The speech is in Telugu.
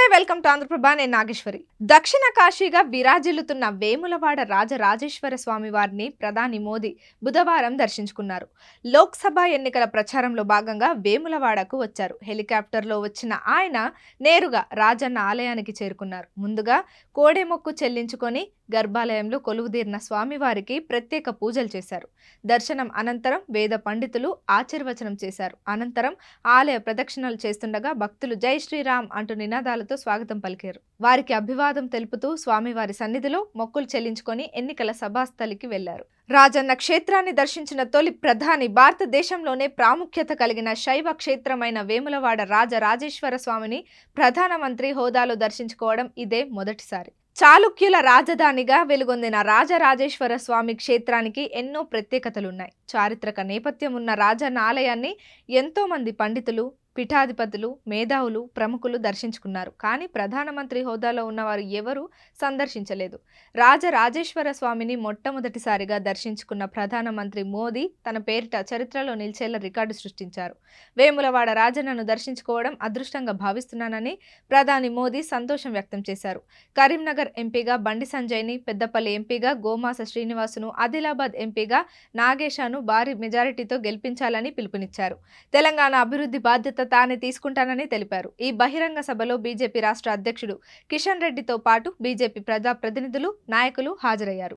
నమస్తే వెల్కమ్ టు ఆంధ్రప్రభ నేను నాగేశ్వరి. దక్షిణ కాశీగా విరాజిల్లుతున్న వేములవాడ రాజరాజేశ్వర స్వామి వారిని ప్రధాని మోదీ బుధవారం దర్శించుకున్నారు. లోక్సభ ఎన్నికల ప్రచారంలో భాగంగా వేములవాడకు వచ్చారు. హెలికాప్టర్లో వచ్చిన ఆయన నేరుగా రాజన్న ఆలయానికి చేరుకున్నారు. ముందుగా కోడెమొక్కు చెల్లించుకొని గర్భాలయంలో కొలువుదీరిన స్వామివారికి ప్రత్యేక పూజలు చేశారు. దర్శనం అనంతరం వేద పండితులు ఆశీర్వచనం చేశారు. అనంతరం ఆలయ ప్రదక్షిణలు చేస్తుండగా భక్తులు జై శ్రీరామ్ అంటూ నినాదాలతో స్వాగతం పలికారు. వారికి అభివాదం తెలుపుతూ స్వామివారి సన్నిధిలో మొక్కులు చెల్లించుకొని ఎన్నికల సభాస్థలికి వెళ్లారు. రాజన్న క్షేత్రాన్ని దర్శించిన తొలి ప్రధాని భారతదేశంలోనే ప్రాముఖ్యత కలిగిన శైవ క్షేత్రమైన వేములవాడ రాజరాజేశ్వర స్వామిని ప్రధానమంత్రి హోదాలో దర్శించుకోవడం ఇదే మొదటిసారి. చాళుక్యుల రాజధానిగా వెలుగొందిన రాజరాజేశ్వర స్వామి క్షేత్రానికి ఎన్నో ప్రత్యేకతలున్నాయి. చారిత్రక నేపథ్యం ఉన్న రాజన్న ఆలయాన్ని ఎంతో మంది పండితులు, పీఠాధిపతులు, మేధావులు, ప్రముఖులు దర్శించుకున్నారు. కానీ ప్రధానమంత్రి హోదాలో ఉన్నవారు ఎవరూ సందర్శించలేదు. రాజరాజేశ్వర స్వామిని మొట్టమొదటిసారిగా దర్శించుకున్న ప్రధానమంత్రి మోదీ తన పేరిట చరిత్రలో నిలిచేలా రికార్డు సృష్టించారు. వేములవాడ రాజన్నను దర్శించుకోవడం అదృష్టంగా భావిస్తున్నానని ప్రధాని మోదీ సంతోషం వ్యక్తం చేశారు. కరీంనగర్ ఎంపీగా బండి సంజయ్ని, పెద్దపల్లి ఎంపీగా గోమాస శ్రీనివాసును, ఆదిలాబాద్ ఎంపీగా నాగేశాను భారీ మెజారిటీతో గెలిపించాలని పిలుపునిచ్చారు. తెలంగాణ అభివృద్ధి బాధ్యత తానే తీసుకుంటానని తెలిపారు. ఈ బహిరంగ సభలో బీజేపీ రాష్ట్ర అధ్యక్షుడు కిషన్ రెడ్డితో పాటు బీజేపీ ప్రజాప్రతినిధులు, నాయకులు హాజరయ్యారు.